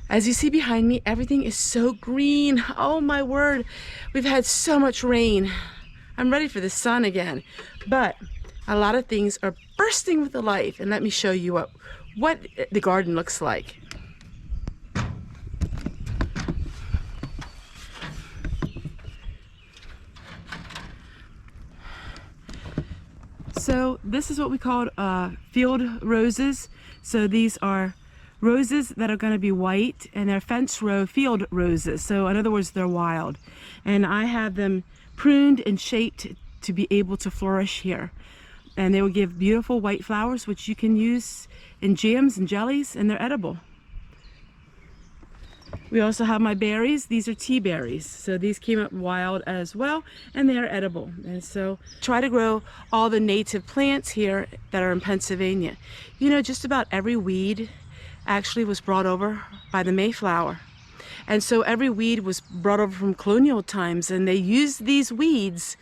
As you see behind me, everything is so green. Oh my word, we've had so much rain. I'm ready for the sun again, but a lot of things are bursting with life, and let me show you what the garden looks like. So this is what we call field roses. So these are roses that are going to be white, and they're fence row field roses. So in other words, they're wild. And I have them pruned and shaped to be able to flourish here. And they will give beautiful white flowers, which you can use in jams and jellies, and they're edible. We also have my berries. These are tea berries. So these came up wild as well, and they are edible. And so try to grow all the native plants here that are in Pennsylvania. You know, just about every weed actually was brought over by the Mayflower. And so every weed was brought over from colonial times, and they used these weeds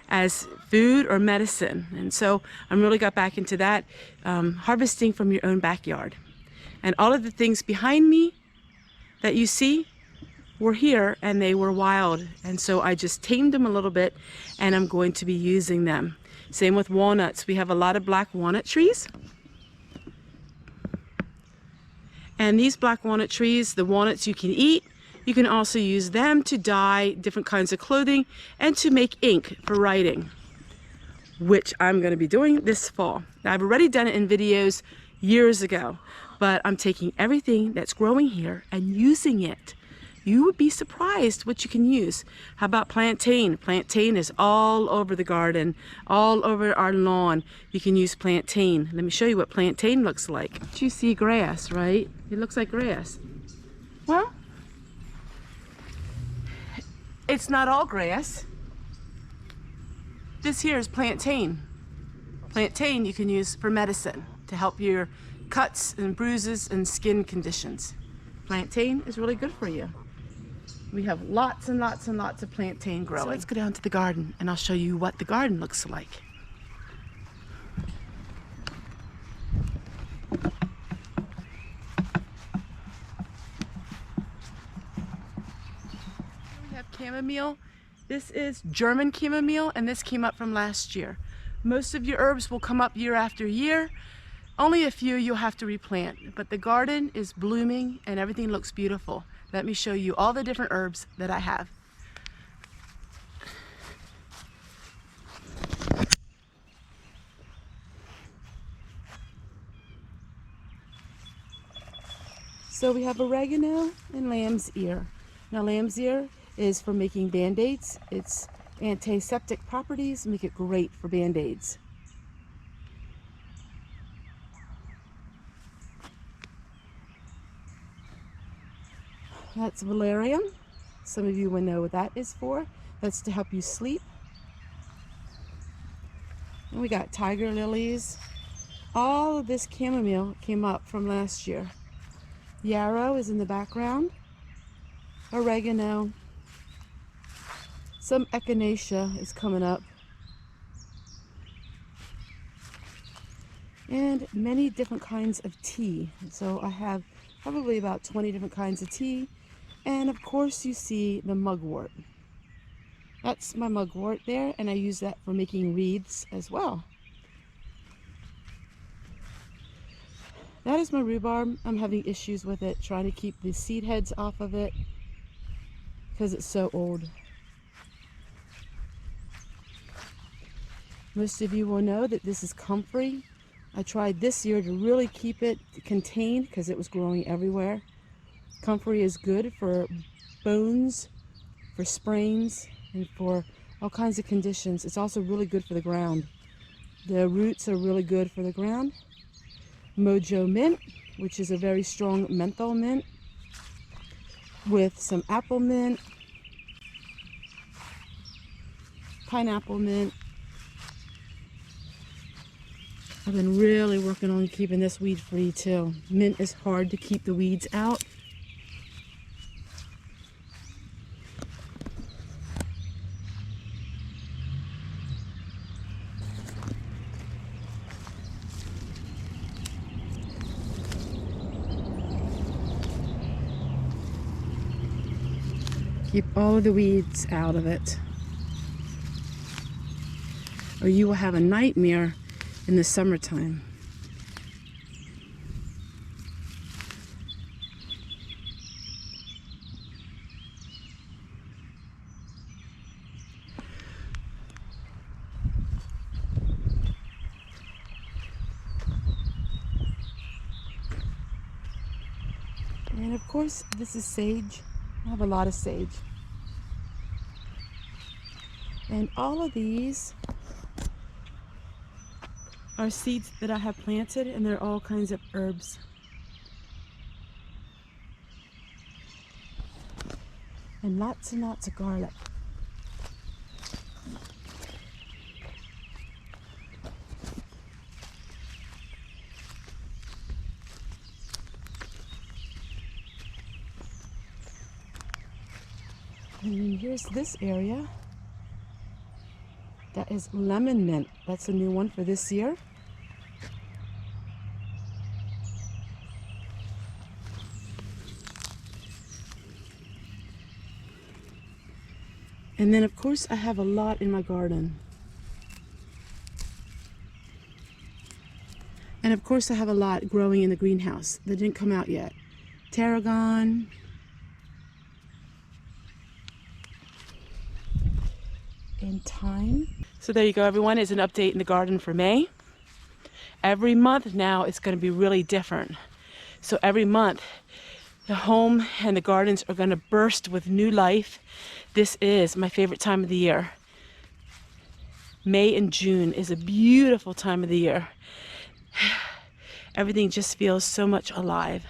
as food or medicine. And so I'm really got back into that, harvesting from your own backyard. And all of the things behind me that you see were here, and they were wild, and so I just tamed them a little bit, and I'm going to be using them. Same with walnuts. We have a lot of black walnut trees, and these black walnut trees, the walnuts you can eat. You can also use them to dye different kinds of clothing and to make ink for writing, which I'm going to be doing this fall. Now, I've already done it in videos years ago, but I'm taking everything that's growing here and using it. You would be surprised what you can use. How about plantain? Plantain is all over the garden, all over our lawn. You can use plantain. Let me show you what plantain looks like. You see grass, right? It looks like grass. Well, it's not all grass. This here is plantain. Plantain you can use for medicine to help your cuts and bruises and skin conditions. Plantain is really good for you. We have lots and lots and lots of plantain growing. So let's go down to the garden, and I'll show you what the garden looks like. We have chamomile. This is German chamomile, and this came up from last year. Most of your herbs will come up year after year. Only a few you'll have to replant, but the garden is blooming and everything looks beautiful. Let me show you all the different herbs that I have. So we have oregano and lamb's ear. Now lamb's ear is for making band-aids. Its antiseptic properties make it great for band-aids. That's valerian. Some of you will know what that is for. That's to help you sleep. And we got tiger lilies. All of this chamomile came up from last year. Yarrow is in the background. Oregano. Some echinacea is coming up. And many different kinds of tea. So I have probably about 20 different kinds of tea. And of course you see the mugwort. That's my mugwort there, and I use that for making wreaths as well. That is my rhubarb. I'm having issues with it, trying to keep the seed heads off of it because it's so old. Most of you will know that this is comfrey. I tried this year to really keep it contained because it was growing everywhere. Comfrey is good for bones, for sprains, and for all kinds of conditions. It's also really good for the ground. The roots are really good for the ground. Mojo mint, which is a very strong menthol mint, with some apple mint, pineapple mint. I've been really working on keeping this weed free too. Mint is hard to keep the weeds out. Keep all of the weeds out of it, or you will have a nightmare in the summertime. And of course, this is sage. I have a lot of sage. And all of these are seeds that I have planted, and they're all kinds of herbs. And lots of garlic. And then here's this area. That is lemon mint. That's a new one for this year. And then of course I have a lot in my garden. And of course I have a lot growing in the greenhouse that didn't come out yet. Tarragon. And thyme. So there you go, everyone. Is an update in the garden for May. Every month now it's going to be really different. So every month the home and the gardens are going to burst with new life. This is my favorite time of the year. May and June is a beautiful time of the year. Everything just feels so much alive.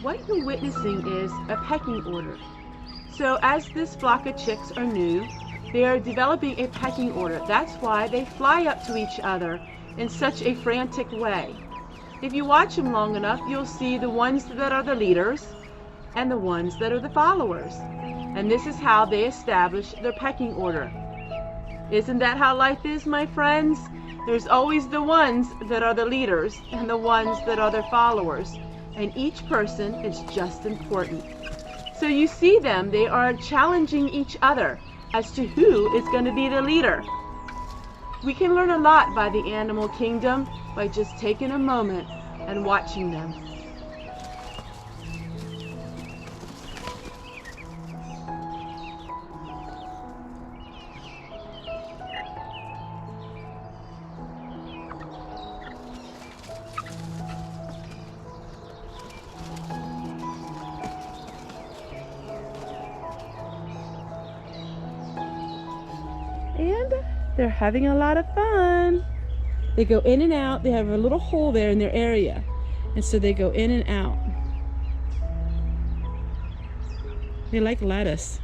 What you're witnessing is a pecking order. So as this flock of chicks are new, they are developing a pecking order. That's why they fly up to each other in such a frantic way. If you watch them long enough, you'll see the ones that are the leaders and the ones that are the followers. And this is how they establish their pecking order. Isn't that how life is, my friends? There's always the ones that are the leaders and the ones that are their followers. And each person is just important. So you see them, they are challenging each other as to who is going to be the leader. We can learn a lot by the animal kingdom by just taking a moment and watching them. And they're having a lot of fun. They go in and out. They have a little hole there in their area, and so they go in and out. They like lettuce.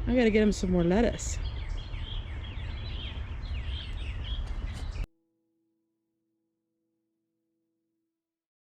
I gotta get him some more lettuce.